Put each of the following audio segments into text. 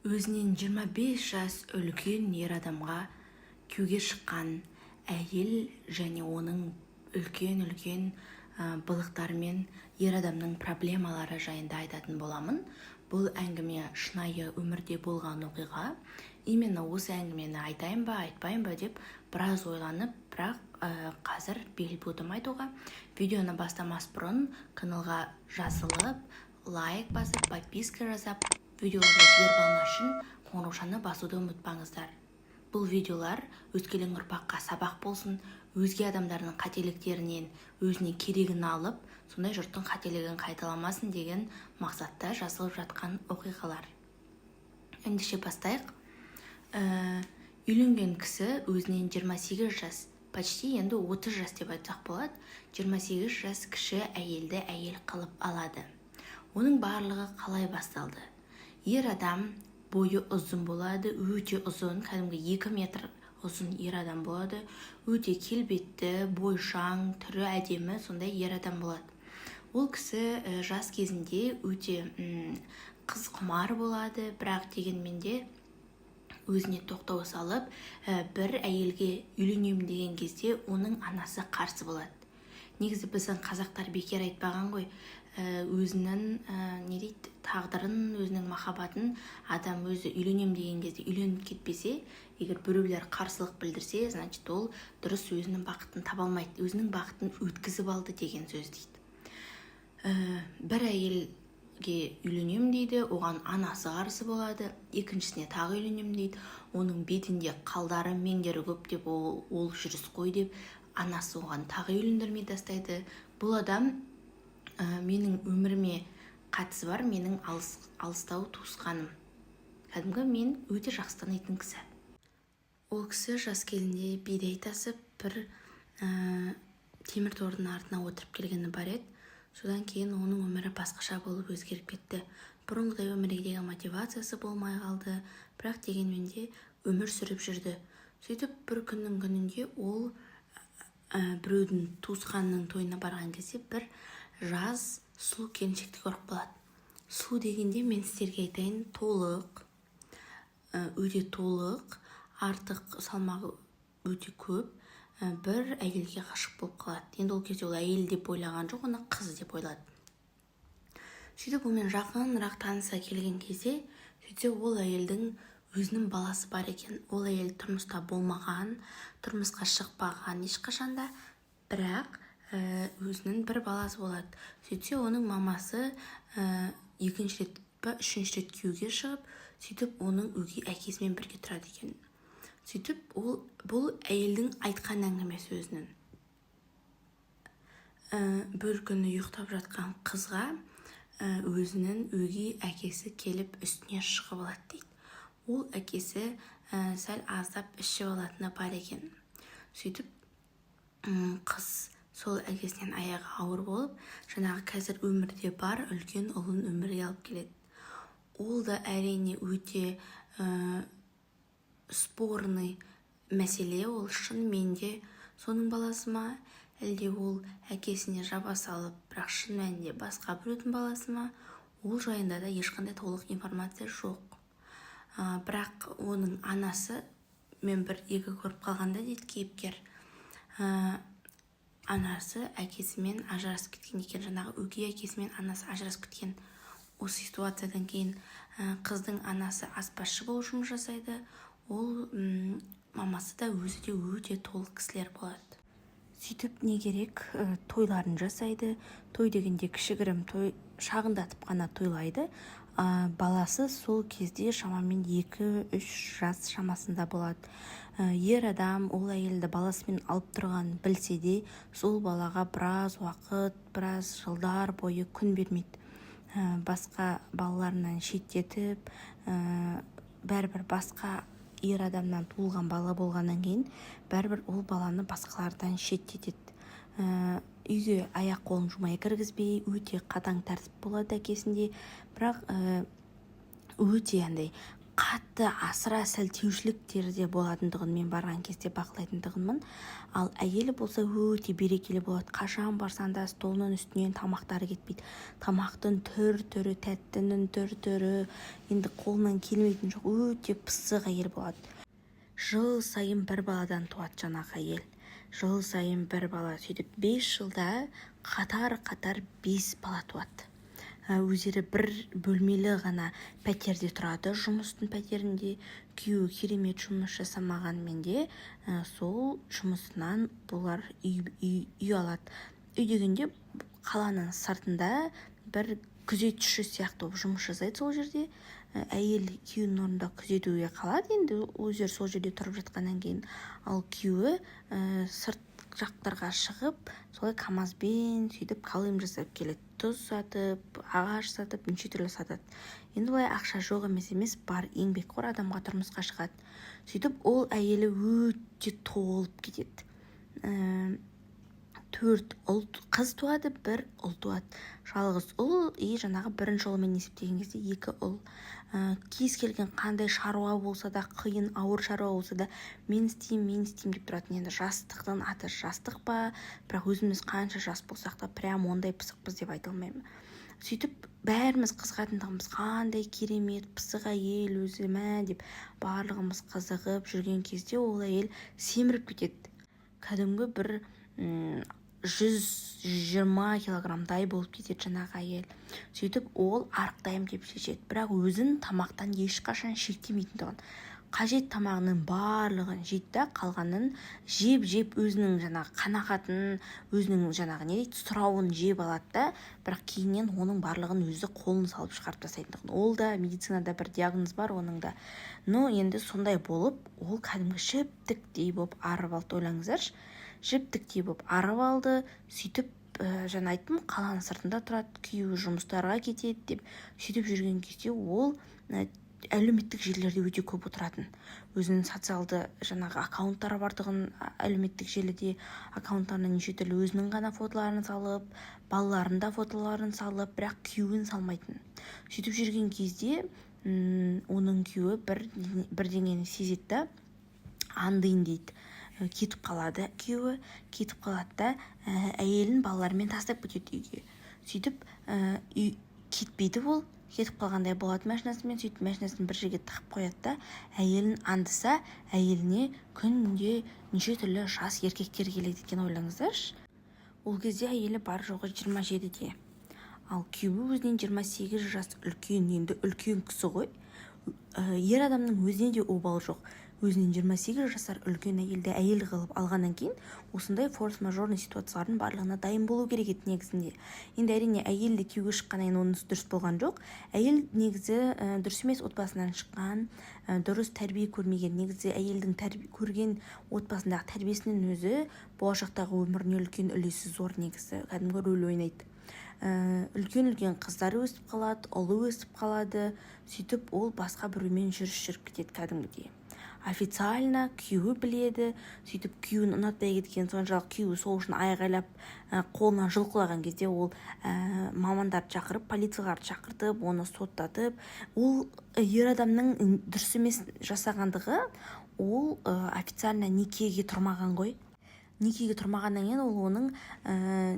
Өзінен 25 жас үлкен ер адамға күйеуге шыққан әйел және оның үлкен былықтары мен ер адамның проблемалары жайында айтатын боламын. Бұл әңгіме шынайы өмірде болған оқиға. Именно осы әңгімені айтайын ба, айтпайын ба деп біраз ойланып, бірақ қазір бел будым айтуға. Видеоны бастамас бұрын каналға жазылып, лайк басып, подписка жасап, видеоларды жіберіп алмас үшін қоңыраушаны басуды ұмытпаңыздар. Бұл видеолар өскелең ұрпаққа сабақ болсын, өзге адамдардың қателіктерінен өзіне керегін алып, сондай жұрттың қателігін қайталамасын деген мақсатта жазылып жатқан оқиғалар. Ендеше бастайық. Үйленген кісі өзінен 28 жас, почти енді 30 жас деп айтсақ болады, 28 жас кіші әйелді әйел қылып алады. Оның барлығы қалай басталды? Ер адам бойы ұзын болады, өте ұзын, кәдімгі 2 метр ұзын ер адам болады, өте келбетті, бойшаң, түрі әдемі, сондай ер адам болады. Ол кісі жас кезінде өте қыз құмар болады, бірақ дегенмен де өзіне тоқтау салып, бір әйелге үйленемін деген кезде оның анасы қарсы болады. Негізі біздің қазақтар бекер айтпаған ғой, өзінің тағдырын, өзінің махаббатын адам өзі үйленем деген кезде үйленіп кетпесе, егер біреулер қарсылық білдірсе, значит ол дұрыс өзінің бақытын таба алмайды, өзінің бақытын өткізіп алды деген сөз дейді. Бір әйелге үйленем дейді, оған анасы қарсы болады, екіншісіне тағы үйленем дейді, оның бетінде қалдары, меңдері көп деп, ол жүріс қой деп, анасы оған тағы үйлендірмей тастайды. Бұл адам менің өміріме қатысы бар, менің алыстау туысқаным. Кәдімгі мен өте жақсы танитын кісі. Ол кісі жас кезінде бидай тасып, бір темір тордың артына отырып келгені бар еді. Содан кейін оның өмірі басқаша болып өзгеріп кетті. Бұрынғыдай өмірдегі мотивациясы болмай қалды, бірақ дегенмен де өмір сүріп жүрді. Сөйтіп бір күннің күнінде ол біреудің туысқанының тойына барған кезде бір жас сұлу келіншекті көріп қалады. Сұлу дегенде мен сіздерге айтайын, толық, өте толық, артық салмағы өте көп, бір әйелге ғашық болып қалады. Енді ол кезде ол әйел деп ойлаған жоқ, оны қыз деп ойлады. Сөйтіп онымен жақынырақ таныса келген кезде, сөйтсе ол әйелдің өзінің баласы бар екен. Ол әйел тұрмыста болмаған, тұрмысқа шықпаған ешқашанда, бірақ өзінің бір баласы болады. Сөйтсе оның мамасы екінші рет па үшінші рет күйеуге шығып, сөйтіп оның өгей әкесімен бірге тұрады екен. Сөйтіп бұл әйелдің айтқан әңгімесі өзінің. Бір күні ұйықтап жатқан қызға өзінің өгей әкесі келіп үстіне шығып алады дейді. Ол әкесі сәл аздап ішіп алатыны бар екен. Сөйтіп қыз сол әкесінен аяғы ауыр болып, жаңағы қазір өмірде бар үлкен ұлын өмірге алып келеді. Ол да әрине өте спорный мәселе. Ол шынымен де соның баласы ма, әлде ол әкесіне жаба салып, бірақ шын мәнінде басқа біреудің баласы ма, ол жайында да ешқандай толық информация жоқ. Бірақ оның анасы, мен бір екі көріп қалғанда дейді кейіпкер, анасы әкесімен ажырасып кеткен екен, жаңағы өгей әкесімен анасы ажырасып кеткен. Осы ситуациядан кейін қыздың анасы аспазшы болып жұмыс жасайды. Ол мамасы да өзі де өте толық кісілер болады. Сөйтіп не керек, тойларын жасайды. Той дегенде кішігірім той, шағындатып қана тойлайды. Баласы сол кезде шамамен 2-3 жас шамасында болады. Ер адам ол әйелді баласымен алып тұрған білсе де, сол балаға біраз уақыт, біраз жылдар бойы күн бермейді. Басқа балаларынан шеттетіп, бәрібір басқа ер адамнан туылған бала болғаннан кейін, бәрібір ол баланы басқалардан шеттетеді. Үйге аяқ қолын жумай кіргізбей, өте қатаң тәртіп болады әкесінде, бірақ өте қатты асыра сілтеушіліктері де болатындығын мен барған кезде бақылайтындығынмын. Ал әйелі болса өте берекелі болады. Қашан барсан да столының үстінен тамақтары кетпейді. Тамақтың түр-түрі, тәттінің түр-түрі енді қолынан келмейтін жоқ. Өте пысық әйел болады. Жыл сайын бір баладан туады жаңағы әйел. Жыл сайын бір бала, сөйтіп 5 жылда қатар-қатар 5 бала туады. Өздері бір бөлмелі ғана пәтерде тұрады, жұмыстың пәтерінде. Күйеуі керемет жұмыс жасамағанмен де сол жұмысынан бұлар үй алады. Үй дегенде қаланың сыртында бір күзетші сияқты болып жұмыс жасайды сол жерде. Әйел күйеуінің орнында күзетуге қалады, енді өздері сол жерде тұрып жатқаннан кейін. Ал күйеуі сырт жақтарға шығып, солай КамАЗбен сөйтіп калым жасап келеді. Тұз сатып, ағаш сатып, неше түрлі сатады. Енді олай ақша жоқ емес, бар еңбекқор адамға тұрмысқа шығады. Сөйтіп ол әйелі өте толып кетеді. 4 қыз туады, 1 ұл туады. Жалғыз ұл, жаңағы бірінші ұлымен есептеген кезде 2 ұл. Кез келген қандай шаруа болса да, қиын, ауыр шаруа болса да, мен істеймін деп тұратын. Енді жастықтың аты жастық па, бірақ өзіміз қанша жас болсақ та, прям ондай пысықпыз деп айта алмаймын. Сөйтіп бәріміз қызығатындығымыз, қандай керемет пысық әйел өзі деп барлығымыз қызығып жүрген кезде ол әйел семіріп кетеді. Кәдімгі бір 120 килограммдай болып кетеді жаңағы әйел. Сөйтіп ол арықтаймын деп шешеді, бірақ өзін тамақтан ешқашан шектемейтіндігін. Қажет тамағының барлығын жейді, қалғанын жеп өзінің жаңағы қанағатын, өзінің жаңағы сұрауын жеп алады да, бірақ кейіннен оның барлығын өзі қолын салып шығарып тастайтындығын. Ол да медицинада бір диагноз бар оның да. Но енді сондай болып, ол кәдімгі жіптіктей болып арып алды, ойлаңыздаршы. Жіптіктей болып арып алды. Сөйтіп жаңа айттым, қаланың сыртында тұрады, күйеуі жұмыстарға кетеді деп. Сөйтіп жүрген кезде ол әлеуметтік желілерде өте көп отыратын. Өзінің социалды жаңағы аккаунттары бардығын, әлеуметтік желіде аккаунттарына неше түрлі өзінің ғана фотоларын салып, балаларында фотоларын салып, бірақ күйеуін салмайтын. Сөйтіп жүрген кезде оның күйеуі бірдеңені сезеді, андайын дейді. Кетіп қалады, күйеуі кетіп қалады да, әйелін балалармен тастап кетеді үйге. Сөйтіп кетпейді, ол кетіп қалғандай болады машинасымен. Сөйтіп машинасын бір жерге тығып қояды да, әйелін андыса, әйеліне күнде неше түрлі жас еркектер келеді екен, ойлаңыздаршы. Ол кезде әйелі бар жоғы 27-де. Ал күйеуі өзінен 28 жас үлкен, енді үлкен кісі ғой. Ер адамның өзіне де обал жоқ. Өзінен 28 жасар үлкен әйелді әйел қылып алғаннан кейін осындай форс-мажорный ситуациялардың барлығына дайын болу керек еді негізінде. Енді әрине әйелді күйеуге шыққаннан кейін онысы дұрыс болған жоқ. Әйел негізі дұрыс емес отбасынан шыққан, дұрыс тәрбие көрмеген. Негізі әйелдің көрген отбасындағы тәрбиесінің өзі болашақтағы өміріне үлкен үлесі зор, негізі кәдімгі рөл ойнайды. Үлкен қыздар өсіп қалады, ұлы өсіп қалады. Сөйтіп ол басқа біреумен жүріп кетеді кәдімгідей. Официально күйеуі біледі. Сөйтіп күйеуін ұнатпай кеткен, соншалық күйеуі сол үшін айғайлап қолынан жұлқылаған кезде ол мамандарды шақырып, полицияларды шақыртып, оны соттатып, ол ер адамның дұрыс емес жасағандығы, ол официально некеге тұрмаған ғой. Некеге тұрмағаннан кейін ол оның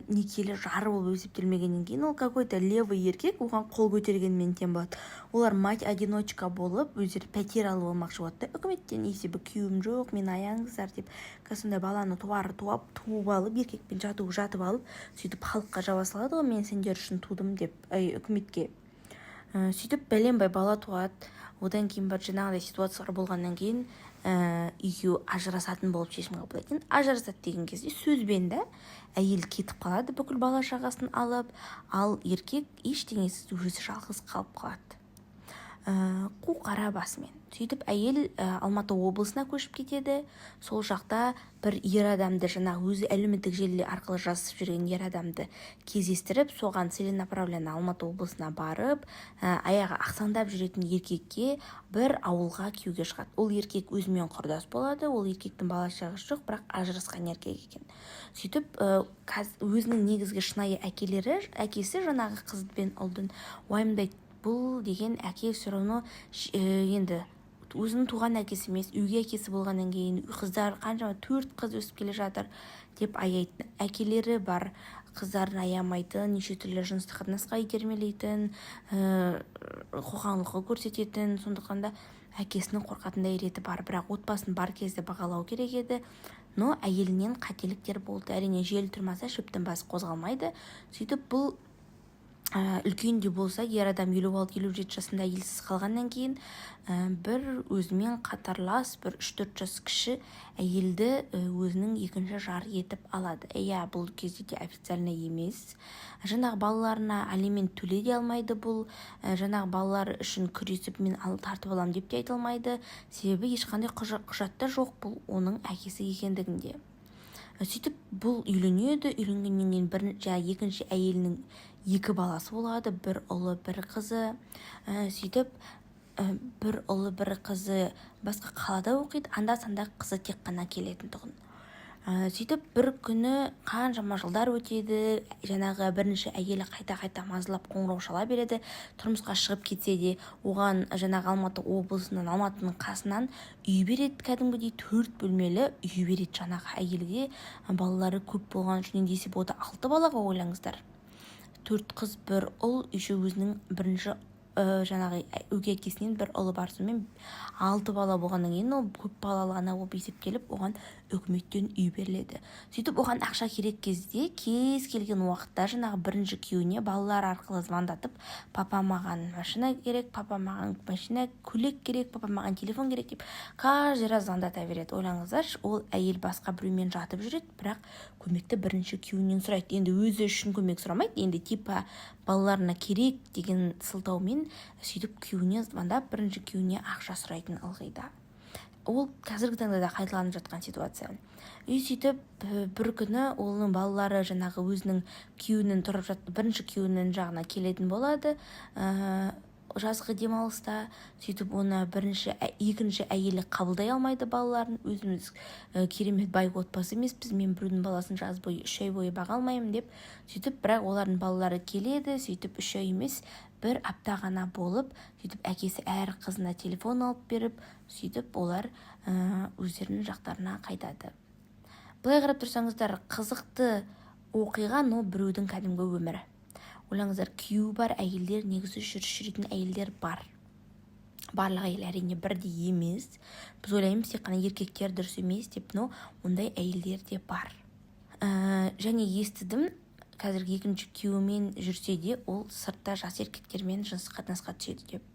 некелі жары болып есептелмегеннен кейін ол какой-то левый еркек оған қол көтергенмен тең болады. Олар мать-одиночка болып, өздері пәтер алып алмақшы болады. Үкіметтен есебі күйеуім жоқ, мен аяңыздар деп, сондай баланы туып алып, еркекпен жатып алып, сөйтіп халыққа жаба салады ғой, мен сендер үшін тудым деп, үкіметке. Сөйтіп бәленбай бала туады. Одан кейін бір жаңағыдай ситуациялар болғаннан кейін үйге ажырасатын болып шешім қабылдайды. Ажырасады деген кезде сөзбен де әйел кетіп қалады, бүкіл бала шағасын алып, ал еркек ештеңесіз өзі жалғыз қалып қалады. Қу қара басымен. Сөйтіп әйел Алматы облысына көшіп кетеді. Сол жақта бір ер адамды, жаңа өзі әлеуметтік желі арқылы жазып жүрген ер адамды кездестіріп, соған целенаправленно Алматы облысына барып, аяғы ақсаңдап жүретін еркекке бір ауылға күйеуге шығады. Ол еркек өзімен құрдас болады, ол еркектің бала шағасы жоқ, бірақ ажырасқан еркек екен. Сөйтіп өзінің негізгі шынайы әкесі жаңағы қыз бен ұлдың уайымдайды. Бұл деген әке все равно енді өзінің туған әкесі емес, өгей әкесі болғаннан кейін қыздар қаншама 4 қыз өсіп келе жатыр деп аяйтын әкелері бар, қыздарын аямайтын, неше түрлі жыныстық қатынасқа итермелейтін, қоқаң-лоққы көрсететін, сондықтан да әкесінің қорқатындай реті бар. Бірақ отбасын бар кезде бағалау керек еді. Но әйелінен қателіктер болды. Әрине жел тұрмаса шөптің басы қозғалмайды. Сөйтіп бұл үлкен де болса, ер адам 56-57 жасында әйелсіз қалғаннан кейін бір өзімен қатарлас, бір 3-4 жас кіші әйелді өзінің екінші жар етіп алады. Бұл кезде де официально емес. Жаңағы балаларына алимент төлей алмайды бұл. Жаңағы балалар үшін күресіп мен тартып алам деп те айта алмайды. Себебі ешқандай құжатта жоқ бұл оның әкесі екендігінде. Сөйтіп бұл үйленеді, үйленгеннен кейін екінші әйелінің 2 баласы болады, бір ұлы, бір қызы. Сөйтіп бір ұлы, бір қызы басқа қалада оқиды, анда-санда қызы тек қана келетін тұғын. Сөйтіп бір күні қаншама жылдар өтеді, жаңағы бірінші әйелі қайта-қайта мазалап қоңырау шала береді. Тұрмысқа шығып кетсе де, оған жаңағы Алматы облысынан, Алматының қасынан үй береді, кәдімгідей 4 бөлмелі үй береді жаңағы әйелге. Балалары көп болған үшін есеп ода 6 балаға ойлаңыздар. 4 қыз, бір ұл, еще өзінің бірінші жаңағы өгей әкесінен бір ұлы бар, сонымен 6 бала болғаннан кейін ол көп балалы ана болып есептеліп, оған үкіметтен үй беріледі. Сөйтіп оған ақша керек кезде, кез келген уақытта жаңағы бірінші күйеуіне балалар арқылы звондатып, папа маған машина керек, папа маған машина, көйлек керек, папа маған телефон керек деп каждый раз звондата береді. Ойлаңыздаршы, ол әйел басқа біреумен жатып жүреді, бірақ көмекті бірінші күйеуінен сұрайды. Енді өзі үшін көмек сұрамайды, енді типа балаларына керек деген сылтаумен сөйтіп күйеуіне звондап, бірінші күйеуіне ақша сұрайтын ылғида. Ол қазіргі таңда да қайталанып жатқан ситуация. Сөйтіп бір күні оның балалары жаңағы өзінің күйеуінің тұрып жатты, бірінші күйеуінің жағына келетін болады. Жазғы демалыста. Сөйтіп оны екінші әйелі қабылдай алмайды балаларын. Өзіміз керемет бай отбасы емеспіз, мен біреудің баласын жаз бойы 3 ай бойы баға алмаймын деп. Сөйтіп бірақ олардың балалары келеді. Сөйтіп 3 ай емес, 1 апта ғана болып, сөйтіп әкесі әр қызына телефон алып беріп, сөйтіп олар өздерінің жақтарына қайтады. Былай қарап тұрсаңыздар, қызықты оқиға, но біреудің кәдімгі өмірі. Ойлаңыздар, күйеуі бар әйелдер, негізі жүретін әйелдер бар. Барлық әйел әрине бірдей емес. Біз ойлаймыз, тек қана еркектер дұрыс емес деп, но ондай әйелдер де бар. Және естідім, қазіргі екінші күйеуімен жүрсе де, ол сыртта жас еркектермен жыныстық қатынасқа түседі деп.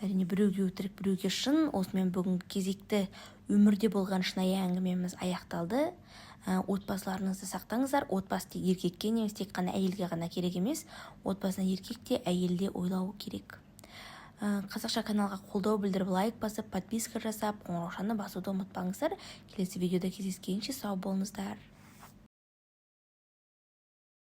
Әрине біреуге өтірік, біреуге шын. Осымен бүгінгі кезекті өмірде болған шынайы әңгімеміз аяқталды. Отбасыларыңызды сақтаңыздар. Отбасы тек еркекке немесе тек қана әйелге ғана керек емес. Отбасына еркек те, әйел де ойлауы керек. Қазақша каналға қолдау білдіріп, лайк басып, подписка жасап, қоңыраушаны басуды ұмытпаңыздар. Келесі видеода кездескенше сау болыңыздар.